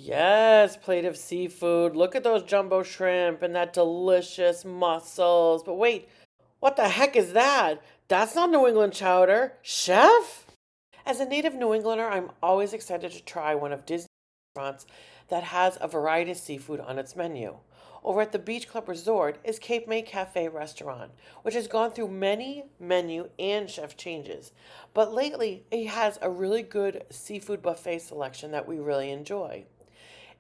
Yes, plate of seafood. Look at those jumbo shrimp and that delicious mussels. But wait, what the heck is that? That's not New England chowder. Chef? As a native New Englander, I'm always excited to try one of Disney's restaurants that has a variety of seafood on its menu. Over at the Beach Club Resort is Cape May Cafe Restaurant, which has gone through many menu and chef changes. But lately, it has a really good seafood buffet selection that we really enjoy.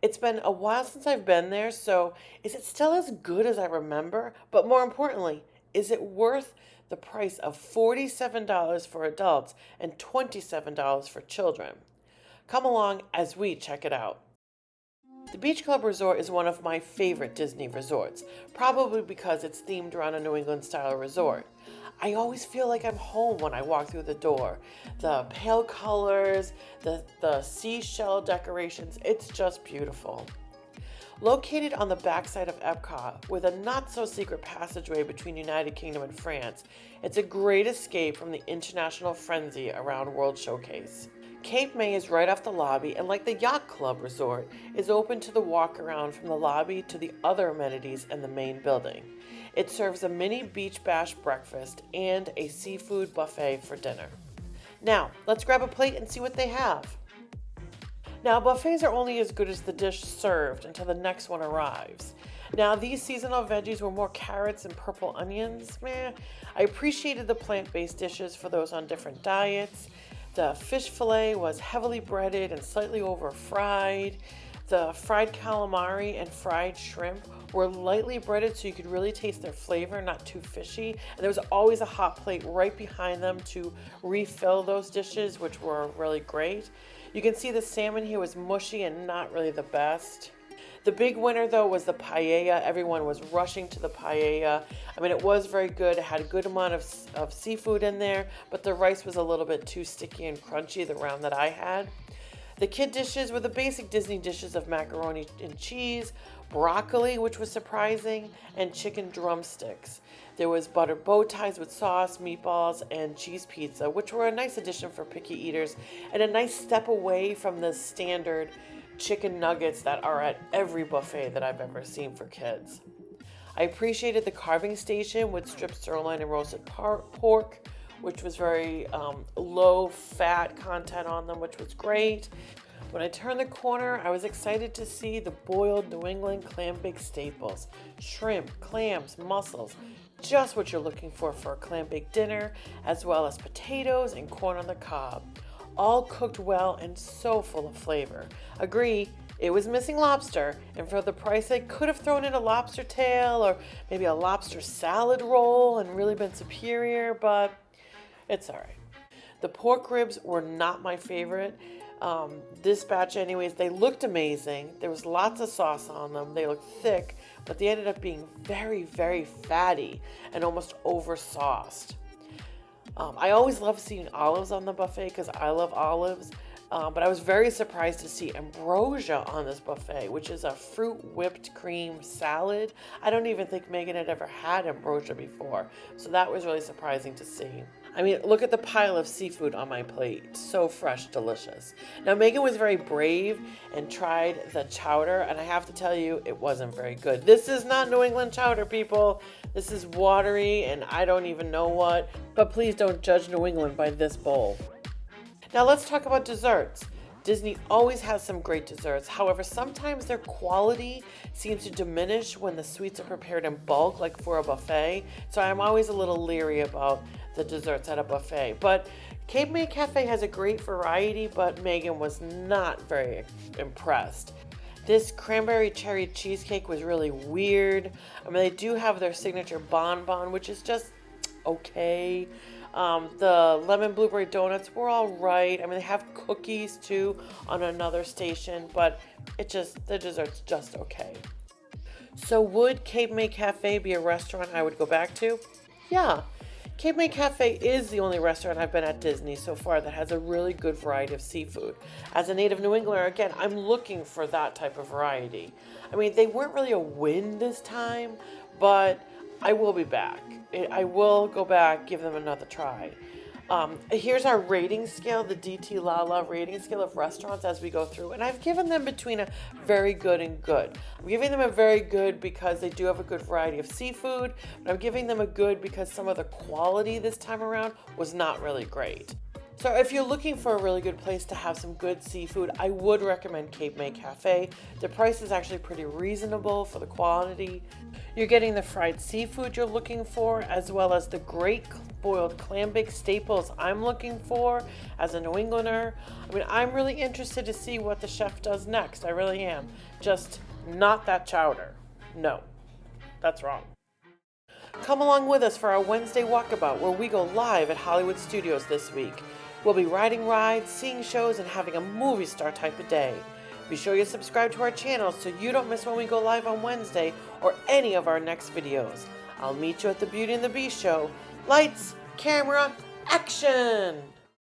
It's been a while since I've been there, so is it still as good as I remember? But more importantly, is it worth the price of $47 for adults and $27 for children? Come along as we check it out. The Beach Club Resort is one of my favorite Disney resorts, probably because it's themed around a New England style resort. I always feel like I'm home when I walk through the door. The pale colors, the seashell decorations, it's just beautiful. Located on the backside of Epcot, with a not-so-secret passageway between United Kingdom and France, it's a great escape from the international frenzy around World Showcase. Cape May is right off the lobby, and like the Yacht Club Resort, is open to the walk-around from the lobby to the other amenities in the main building. It serves a mini beach bash breakfast and a seafood buffet for dinner. Now, let's grab a plate and see what they have. Now, buffets are only as good as the dish served until the next one arrives. Now, these seasonal veggies were more carrots and purple onions. I appreciated the plant-based dishes for those on different diets. The fish fillet was heavily breaded and slightly over fried. The fried calamari and fried shrimp were lightly breaded so you could really taste their flavor, not too fishy. And there was always a hot plate right behind them to refill those dishes, which were really great. You can see the salmon here was mushy and not really the best. The big winner, though, was the paella. Everyone was rushing to the paella. I mean, it was very good. It had a good amount of seafood in there, but the rice was a little bit too sticky and crunchy, the round that I had. The kid dishes were the basic Disney dishes of macaroni and cheese, broccoli, which was surprising, and chicken drumsticks. There was buttered bow ties with sauce, meatballs, and cheese pizza, which were a nice addition for picky eaters, and a nice step away from the standard chicken nuggets that are at every buffet that I've ever seen for kids. I appreciated the carving station with stripped sirloin and roasted pork, which was very low fat content on them, which was great. When I turned the corner, I was excited to see the boiled New England clam bake staples. Shrimp, clams, mussels, just what you're looking for a clam bake dinner, as well as potatoes and corn on the cob. All cooked well and so full of flavor. Agree, it was missing lobster, and for the price I could have thrown in a lobster tail or maybe a lobster salad roll and really been superior, but it's all right. The pork ribs were not my favorite. This batch anyways, they looked amazing. There was lots of sauce on them. They looked thick, but they ended up being very, very fatty and almost over-sauced. I always love seeing olives on the buffet because I love olives, but I was very surprised to see ambrosia on this buffet, which is a fruit whipped cream salad. I don't even think Megan had ever had ambrosia before, so that was really surprising to see. I mean, look at the pile of seafood on my plate. So fresh, delicious. Now, Megan was very brave and tried the chowder, and I have to tell you, it wasn't very good. This is not New England chowder, people. This is watery, and I don't even know what. But please don't judge New England by this bowl. Now, let's talk about desserts. Disney always has some great desserts. However, sometimes their quality seems to diminish when the sweets are prepared in bulk, like for a buffet. So I'm always a little leery about the desserts at a buffet. But Cape May Cafe has a great variety, but Megan was not very impressed. This cranberry cherry cheesecake was really weird. I mean, they do have their signature bonbon, which is just okay. The lemon blueberry donuts were all right. I mean, they have cookies too on another station, but the dessert's just okay. So would Cape May Cafe be a restaurant I would go back to? Yeah. Cape May Cafe is the only restaurant I've been at Disney so far that has a really good variety of seafood. As a native New Englander, again, I'm looking for that type of variety. I mean, they weren't really a win this time, but I will be back. I will go back, give them another try. Here's our rating scale, the DTLalaland rating scale of restaurants as we go through. And I've given them between a very good and good. I'm giving them a very good because they do have a good variety of seafood, but I'm giving them a good because some of the quality this time around was not really great. So if you're looking for a really good place to have some good seafood, I would recommend Cape May Cafe. The price is actually pretty reasonable for the quality. You're getting the fried seafood you're looking for, as well as the great boiled clam bake staples I'm looking for as a New Englander. I mean, I'm really interested to see what the chef does next. I really am. Just not that chowder. No, that's wrong. Come along with us for our Wednesday walkabout where we go live at Hollywood Studios this week. We'll be riding rides, seeing shows, and having a movie star type of day. Be sure you subscribe to our channel so you don't miss when we go live on Wednesday or any of our next videos. I'll meet you at the Beauty and the Beast show. Lights, camera, action!